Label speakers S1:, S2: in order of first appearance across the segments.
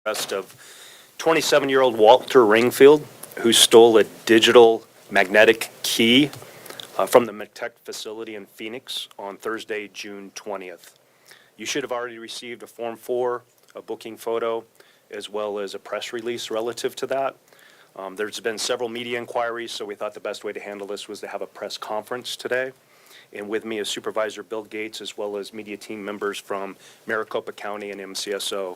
S1: arrest of 27-year-old Walter Ringfield, who stole a digital magnetic key from the McTech facility in Phoenix on Thursday, June 20th. You should have already received a Form 4, a booking photo, as well as a press release relative to that. There's been several media inquiries, so we thought the best way to handle this was to have a press conference today. And with me is Supervisor Bill Gates, as well as media team members from Maricopa County and MCSO.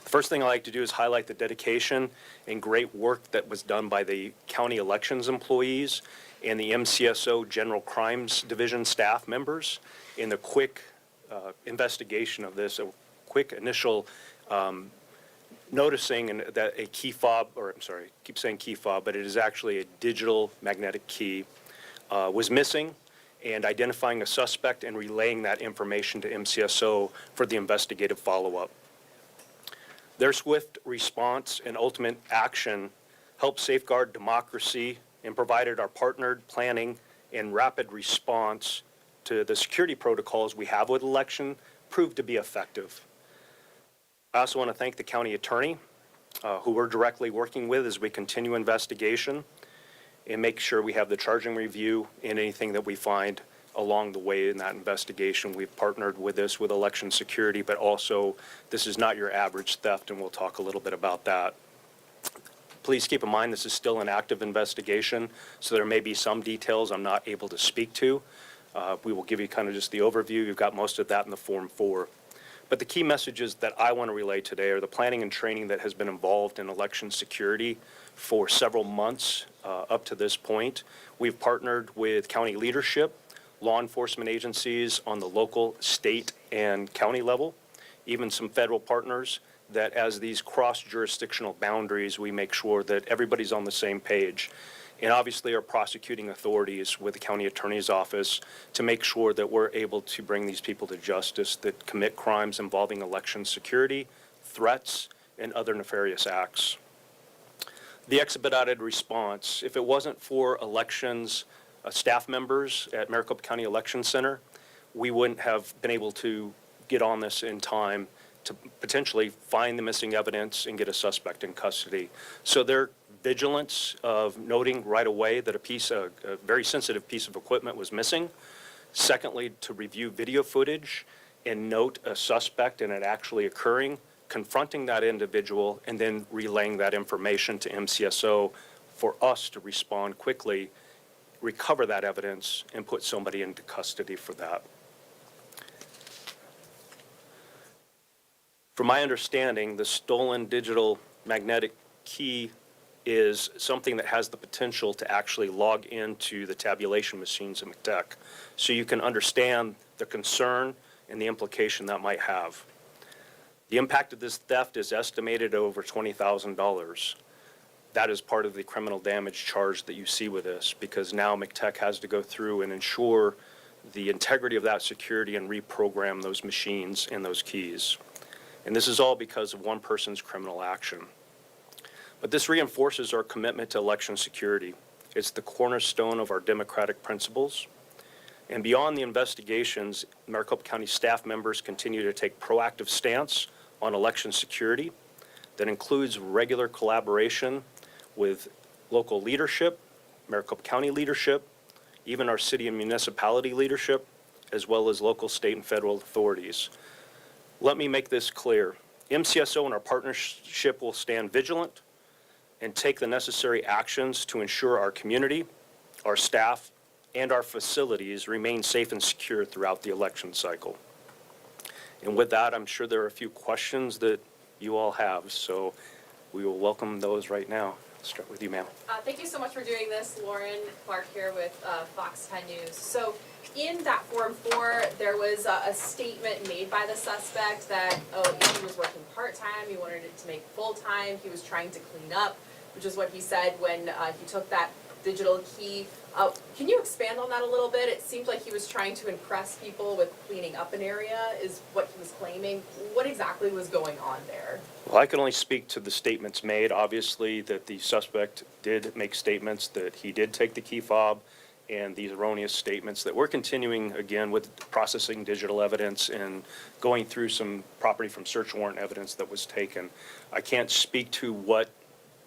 S1: The first thing I like to do is highlight the dedication and great work that was done by the county elections employees and the MCSO General Crimes Division staff members in the quick investigation of this, a quick initial noticing that a key fob, or I'm sorry, I keep saying key fob, but it is actually a digital magnetic key, was missing, and identifying a suspect and relaying that information to MCSO for the investigative follow-up. Their swift response and ultimate action helped safeguard democracy and provided our partnered planning and rapid response to the security protocols we have with election proved to be effective. I also want to thank the county attorney, who we're directly working with as we continue investigation and make sure we have the charging review and anything that we find along the way in that investigation. We've partnered with this with election security, but also this is not your average theft, and we'll talk a little bit about that. Please keep in mind this is still an active investigation, so there may be some details I'm not able to speak to. We will give you kind of just the overview. You've got most of that in the Form 4. But the key messages that I want to relay today are the planning and training that has been involved in election security for several months up to this point. We've partnered with county leadership, law enforcement agencies on the local, state, and county level, even some federal partners, that as these cross-jurisdictional boundaries, we make sure that everybody's on the same page. And obviously our prosecuting authorities with the county attorney's office to make sure that we're able to bring these people to justice that commit crimes involving election security, threats, and other nefarious acts. The expedited response, if it wasn't for elections staff members at Maricopa County Election Center, we wouldn't have been able to get on this in time to potentially find the missing evidence and get a suspect in custody. So their vigilance of noting right away that a very sensitive piece of equipment was missing. Secondly, to review video footage and note a suspect and it actually occurring, confronting that individual, and then relaying that information to MCSO for us to respond quickly, recover that evidence, and put somebody into custody for that. From my understanding, the stolen digital magnetic key is something that has the potential to actually log into the tabulation machines in McTech. So you can understand the concern and the implication that might have. The impact of this theft is estimated at over $20,000. That is part of the criminal damage charge that you see with this, because now McTech has to go through and ensure the integrity of that security and reprogram those machines and those keys. And this is all because of one person's criminal action. But this reinforces our commitment to election security. It's the cornerstone of our democratic principles. And beyond the investigations, Maricopa County staff members continue to take proactive stance on election security that includes regular collaboration with local leadership, Maricopa County leadership, even our city and municipality leadership, as well as local, state, and federal authorities. Let me make this clear. MCSO and our partnership will stand vigilant and take the necessary actions to ensure our community, our staff, and our facilities remain safe and secure throughout the election cycle. And with that, I'm sure there are a few questions that you all have, so we will welcome those right now. Let's start with you, ma'am.
S2: Thank you so much for doing this. Lauren Clark here with Fox 10 News. So in that Form 4, there was a statement made by the suspect that, he was working part-time, he wanted it to make full-time, he was trying to clean up, which is what he said when he took that digital key. Can you expand on that a little bit? It seemed like he was trying to impress people with cleaning up an area, is what he was claiming. What exactly was going on there?
S1: Well, I can only speak to the statements made. Obviously, that the suspect did make statements that he did take the key fob and these erroneous statements that we're continuing, again, with processing digital evidence and going through some property from search warrant evidence that was taken. I can't speak to what,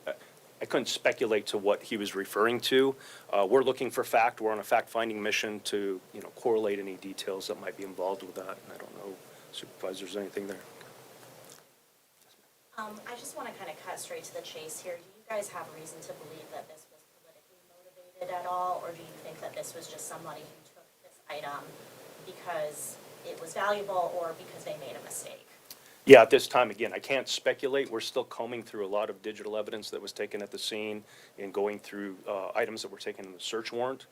S1: I couldn't speculate to what he was referring to. We're looking for fact. We're on a fact-finding mission to, correlate any details that might be involved with that. And I don't know, Supervisor, is there anything there?
S3: I just want to kind of cut straight to the chase here. Do you guys have reason to believe that this was politically motivated at all, or do you think that this was just somebody who took this item because it was valuable or because they made a mistake?
S1: Yeah, at this time, again, I can't speculate. We're still combing through a lot of digital evidence that was taken at the scene and going through items that were taken in the search warrant.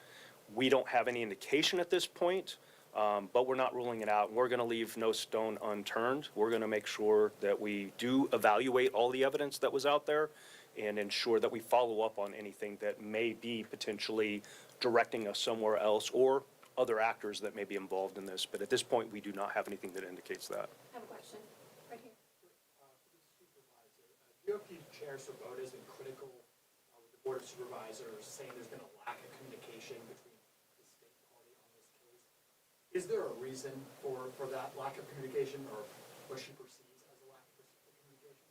S1: We don't have any indication at this point, but we're not ruling it out. We're going to leave no stone unturned. We're going to make sure that we do evaluate all the evidence that was out there and ensure that we follow up on anything that may be potentially directing us somewhere else or other actors that may be involved in this. But at this point, we do not have anything that indicates that.
S2: I have a question, right here.
S4: GOP Chair Swoboda has been critical with the Board of Supervisors, saying there's been a lack of communication between the state party on this case. Is there a reason for that lack of communication, or what she perceives as a lack of communication?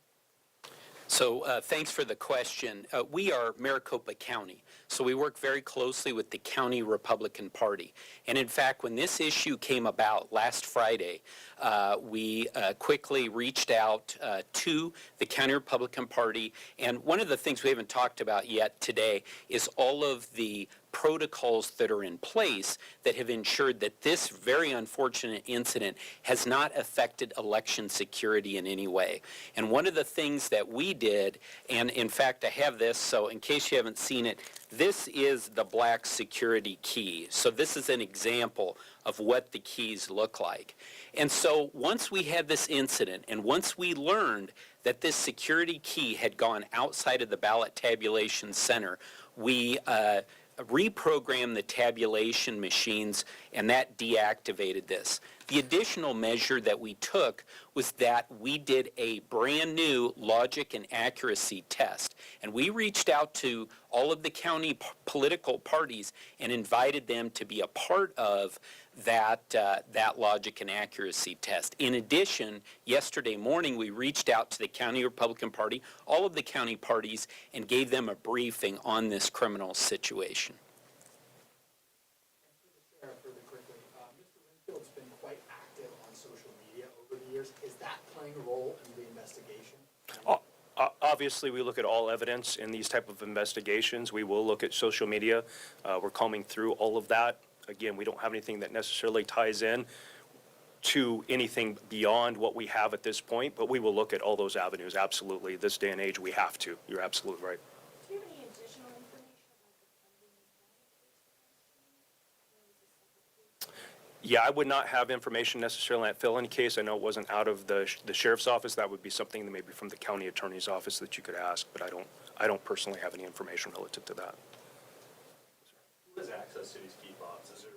S5: So thanks for the question. We are Maricopa County, so we work very closely with the county Republican Party. And in fact, when this issue came about last Friday, we quickly reached out to the county Republican Party. And one of the things we haven't talked about yet today is all of the protocols that are in place that have ensured that this very unfortunate incident has not affected election security in any way. And one of the things that we did, and in fact I have this, so in case you haven't seen it, this is the black security key. So this is an example of what the keys look like. And so once we had this incident, and once we learned that this security key had gone outside of the ballot tabulation center, we reprogrammed the tabulation machines, and that deactivated this. The additional measure that we took was that we did a brand new logic and accuracy test, and we reached out to all of the county political parties and invited them to be a part of that logic and accuracy test. In addition, yesterday morning we reached out to the county Republican Party, all of the county parties, and gave them a briefing on this criminal situation.
S4: And for the sheriff, really quickly, Mr. Ringfield's been quite active on social media over the years. Is that playing a role in the investigation?
S1: Obviously, we look at all evidence in these type of investigations. We will look at social media. We're combing through all of that. Again, we don't have anything that necessarily ties in to anything beyond what we have at this point, but we will look at all those avenues, absolutely. This day and age, we have to. You're absolutely right.
S3: Do you have any additional information about the
S1: Yeah, I would not have information necessarily on that felony case. I know it wasn't out of the sheriff's office. That would be something that maybe from the county attorney's office that you could ask, but I don't personally have any information relative to that.
S6: Who has access to these key fobs? Is there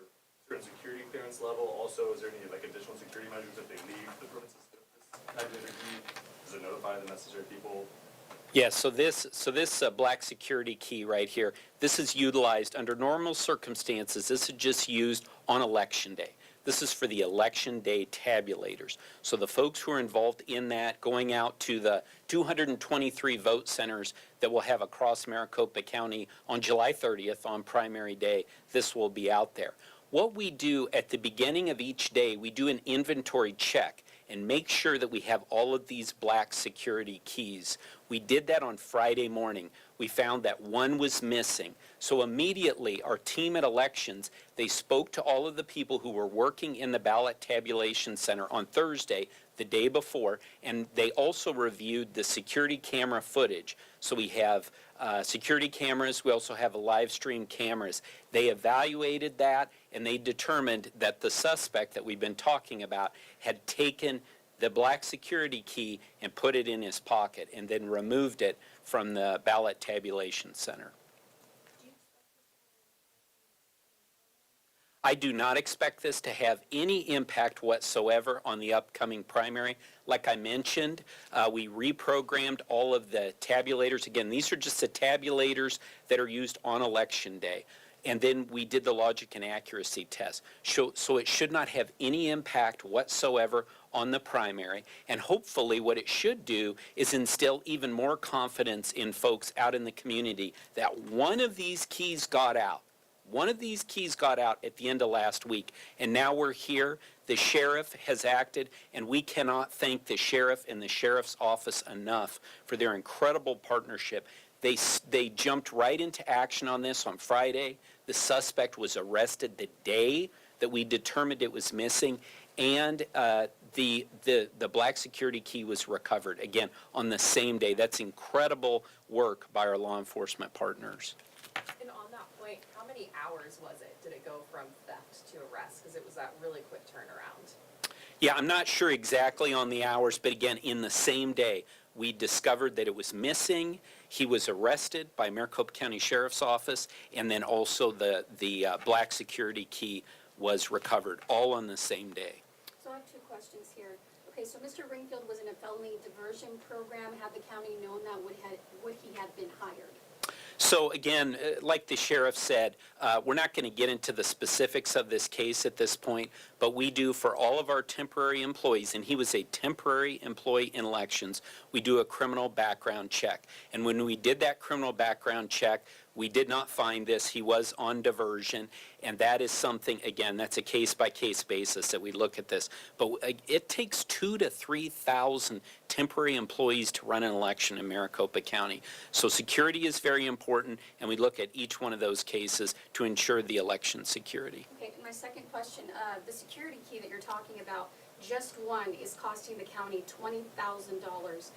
S6: certain security clearance level? Also, is there any additional security measures if they leave the premises? Does it notify the necessary people?
S5: Yeah, so this black security key right here, this is utilized under normal circumstances. This is just used on election day. This is for the election day tabulators. So the folks who are involved in that, going out to the 223 vote centers that we'll have across Maricopa County on July 30th on primary day, this will be out there. What we do at the beginning of each day, we do an inventory check and make sure that we have all of these black security keys. We did that on Friday morning. We found that one was missing. So immediately, our team at elections, they spoke to all of the people who were working in the ballot tabulation center on Thursday, the day before, and they also reviewed the security camera footage. So we have security cameras. We also have live stream cameras. They evaluated that, and they determined that the suspect that we've been talking about had taken the black security key and put it in his pocket and then removed it from the ballot tabulation center. I do not expect this to have any impact whatsoever on the upcoming primary. Like I mentioned, we reprogrammed all of the tabulators. Again, these are just the tabulators that are used on election day. And then we did the logic and accuracy test. So it should not have any impact whatsoever on the primary. And hopefully what it should do is instill even more confidence in folks out in the community that one of these keys got out. One of these keys got out at the end of last week, and now we're here. The sheriff has acted, and we cannot thank the sheriff and the sheriff's office enough for their incredible partnership. They jumped right into action on this on Friday. The suspect was arrested the day that we determined it was missing, and the black security key was recovered, again, on the same day. That's incredible work by our law enforcement partners.
S2: And on that point, how many hours was it? Did it go from theft to arrest? Because it was that really quick turnaround.
S5: Yeah, I'm not sure exactly on the hours, but again, in the same day, we discovered that it was missing. He was arrested by Maricopa County Sheriff's Office, and then also the black security key was recovered, all on the same day.
S7: So I have two questions here. Okay, so Mr. Ringfield was in a felony diversion program. Had the county known that, would he have been hired?
S5: So again, like the sheriff said, we're not going to get into the specifics of this case at this point, but we do for all of our temporary employees, and he was a temporary employee in elections, we do a criminal background check. And when we did that criminal background check, we did not find this. He was on diversion, and that is something, again, that's a case-by-case basis that we look at this. But it takes 2,000 to 3,000 temporary employees to run an election in Maricopa County. So security is very important, and we look at each one of those cases to ensure the election security.
S7: Okay, and my second question, the security key that you're talking about, just one is costing the county $20,000.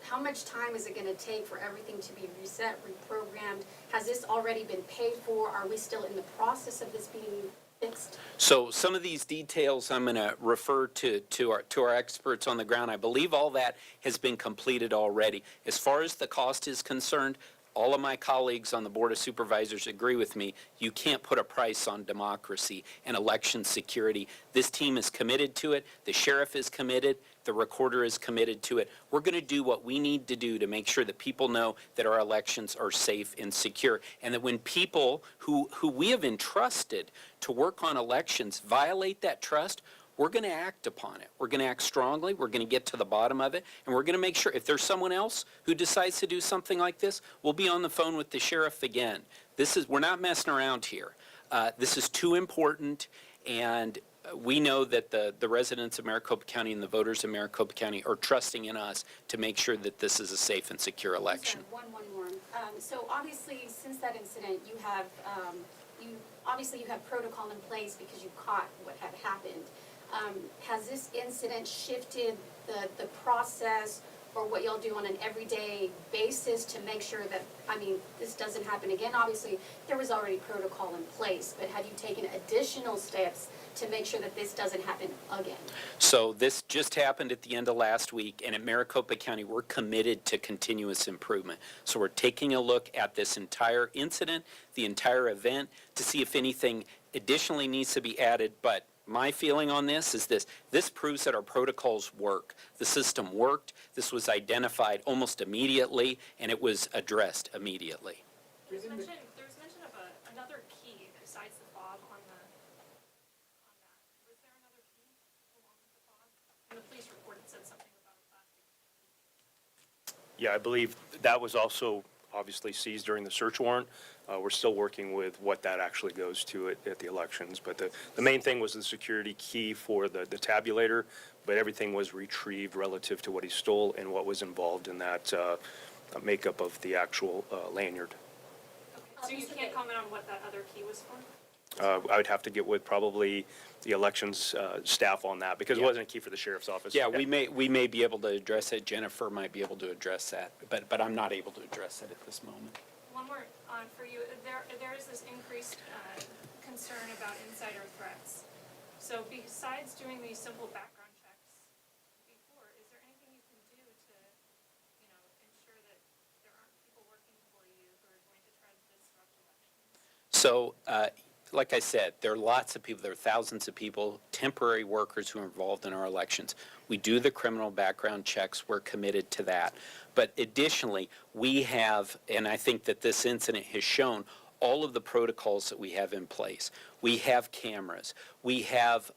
S7: How much time is it going to take for everything to be reset, reprogrammed? Has this already been paid for? Are we still in the process of this being fixed?
S5: So some of these details I'm going to refer to our experts on the ground. I believe all that has been completed already. As far as the cost is concerned, all of my colleagues on the Board of Supervisors agree with me. You can't put a price on democracy and election security. This team is committed to it. The sheriff is committed. The recorder is committed to it. We're going to do what we need to do to make sure that people know that our elections are safe and secure, and that when people who we have entrusted to work on elections violate that trust, we're going to act upon it. We're going to act strongly. We're going to get to the bottom of it, and we're going to make sure if there's someone else who decides to do something like this, we'll be on the phone with the sheriff again. We're not messing around here. This is too important, and we know that the residents of Maricopa County and the voters of Maricopa County are trusting in us to make sure that this is a safe and secure election.
S7: Sorry, one more. So obviously, since that incident, you have protocol in place because you caught what had happened. Has this incident shifted the process or what y'all do on an everyday basis to make sure that, this doesn't happen again? Obviously, there was already protocol in place, but have you taken additional steps to make sure that this doesn't happen again?
S5: So this just happened at the end of last week, and at Maricopa County, we're committed to continuous improvement. So we're taking a look at this entire incident, the entire event, to see if anything additionally needs to be added. But my feeling on this is this proves that our protocols work. The system worked. This was identified almost immediately, and it was addressed immediately.
S8: There was mention of another key besides the fob on that. Was there another key along with the fob? And the police report had said something about a plastic key.
S1: Yeah, I believe that was also obviously seized during the search warrant. We're still working with what that actually goes to at the elections. But the main thing was the security key for the tabulator, but everything was retrieved relative to what he stole and what was involved in that makeup of the actual lanyard.
S8: Okay, so you can't comment on what that other key was for?
S1: I would have to get with probably the elections staff on that, because it wasn't a key for the sheriff's office.
S5: Yeah, we may be able to address it. Jennifer might be able to address that, but I'm not able to address it at this moment.
S8: One more for you. There is this increased concern about insider threats. So besides doing these simple background checks before, is there anything you can do to, ensure that there aren't people working for you who are going to try to disrupt elections?
S5: So, like I said, there are lots of people, there are thousands of people, temporary workers who are involved in our elections. We do the criminal background checks. We're committed to that. But additionally, we have, and I think that this incident has shown, all of the protocols that we have in place. We have cameras. We have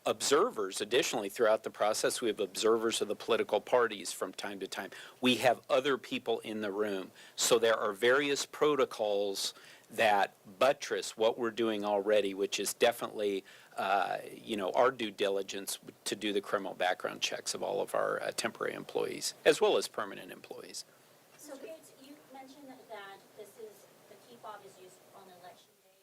S5: observers additionally throughout the process. We have observers of the political parties from time to time. We have other people in the room. So there are various protocols that buttress what we're doing already, which is definitely our due diligence to do the criminal background checks of all of our temporary employees, as well as permanent employees.
S3: So Gates, you mentioned that this is, the key fob is used on election day.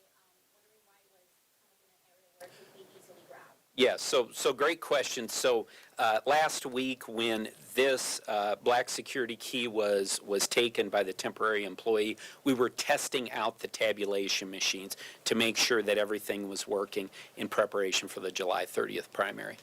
S3: Wondering why it was kind of in an area where it could be easily grabbed.
S5: Yeah, so great question. So last week when this black security key was taken by the temporary employee, we were testing out the tabulation machines to make sure that everything was working in preparation for the July 30th primary.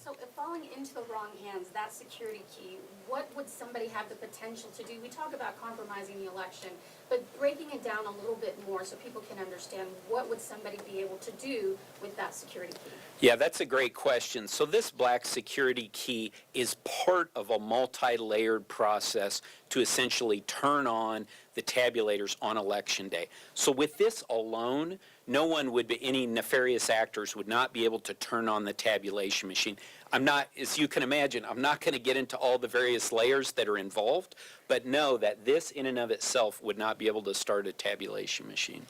S7: So if falling into the wrong hands, that security key, what would somebody have the potential to do? We talk about compromising the election, but breaking it down a little bit more so people can understand, what would somebody be able to do with that security key?
S5: Yeah, that's a great question. So this black security key is part of a multi-layered process to essentially turn on the tabulators on election day. So with this alone, no one would be, any nefarious actors would not be able to turn on the tabulation machine. I'm not, as you can imagine, I'm not going to get into all the various layers that are involved, but know that this in and of itself would not be able to start a tabulation machine.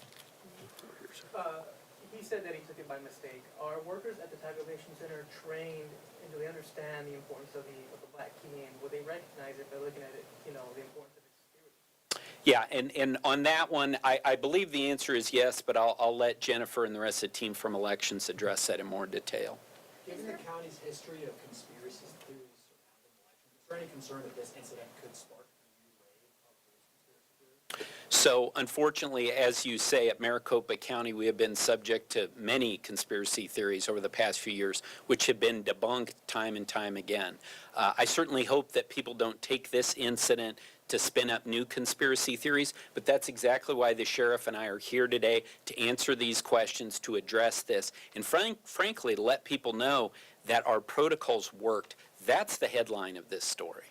S9: He said that he took it by mistake. Are workers at the tabulation center trained, and do they understand the importance of the black key, and will they recognize it by looking at it, the importance of its security?
S5: Yeah, and on that one, I believe the answer is yes, but I'll let Jennifer and the rest of the team from elections address that in more detail.
S4: Given the county's history of conspiracy theories surrounding elections, is there any concern that this incident could spark a new wave of those conspiracy theories?
S5: So unfortunately, as you say, at Maricopa County, we have been subject to many conspiracy theories over the past few years, which have been debunked time and time again. I certainly hope that people don't take this incident to spin up new conspiracy theories, but that's exactly why the sheriff and I are here today, to answer these questions, to address this, and frankly, to let people know that our protocols worked. That's the headline of this story.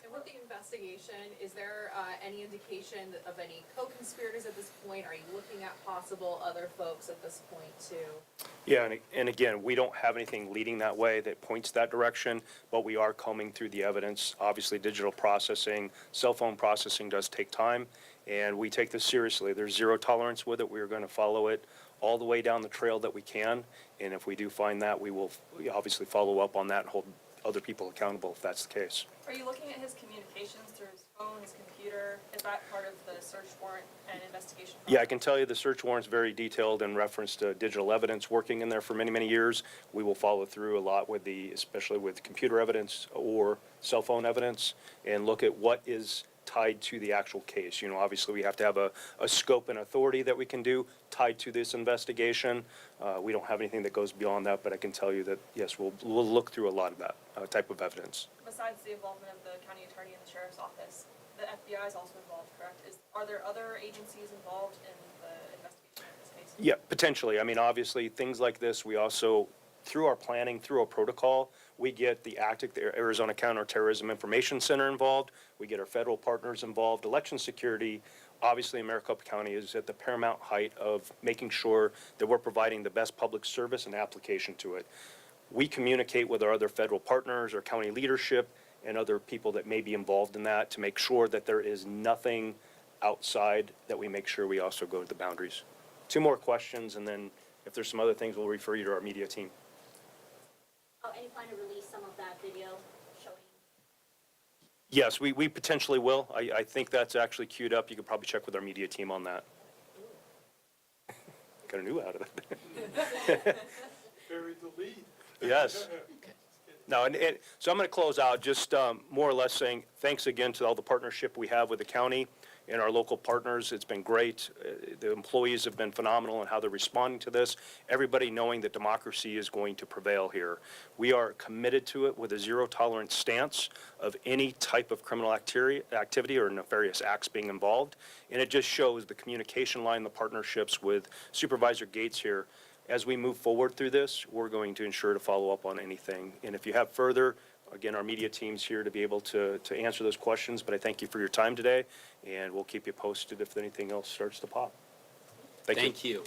S2: And with the investigation, is there any indication of any co-conspirators at this point? Are you looking at possible other folks at this point too?
S1: Yeah, and again, we don't have anything leading that way that points that direction, but we are combing through the evidence. Obviously, digital processing, cell phone processing does take time, and we take this seriously. There's zero tolerance with it. We are going to follow it all the way down the trail that we can, and if we do find that, we will obviously follow up on that and hold other people accountable if that's the case.
S10: Are you looking at his communications through his phone, his computer? Is that part of the search warrant and investigation process?
S1: Yeah, I can tell you the search warrant's very detailed in reference to digital evidence working in there for many, many years. We will follow through a lot with especially with computer evidence or cell phone evidence, and look at what is tied to the actual case. Obviously we have to have a scope and authority that we can do tied to this investigation. We don't have anything that goes beyond that, but I can tell you that, yes, we'll look through a lot of that type of evidence.
S10: Besides the involvement of the county attorney and the sheriff's office, the FBI is also involved, correct? Are there other agencies involved in the investigation of this case?
S1: Yeah, potentially. I mean, obviously, things like this, we also, through our planning, through our protocol, we get the ACTIC, the Arizona Counterterrorism Information Center involved. We get our federal partners involved. Election security, obviously in Maricopa County, is at the paramount height of making sure that we're providing the best public service and application to it. We communicate with our other federal partners, our county leadership, and other people that may be involved in that to make sure that there is nothing outside, that we make sure we also go to the boundaries. 2 more questions, and then if there's some other things, we'll refer you to our media team.
S3: Oh, any plan to release some of that video showing?
S1: Yes, we potentially will. I think that's actually queued up. You could probably check with our media team on that. Got a new out of it.
S4: Buried the lead.
S1: Yes. No, and so I'm going to close out just more or less saying thanks again to all the partnership we have with the county and our local partners. It's been great. The employees have been phenomenal in how they're responding to this. Everybody knowing that democracy is going to prevail here. We are committed to it with a zero tolerance stance of any type of criminal activity or nefarious acts being involved. And it just shows the communication line, the partnerships with Supervisor Gates here. As we move forward through this, we're going to ensure to follow up on anything. And if you have further again, our media team's here to be able to answer those questions, but I thank you for your time today, and we'll keep you posted if anything else starts to pop. Thank you.
S5: Thank you.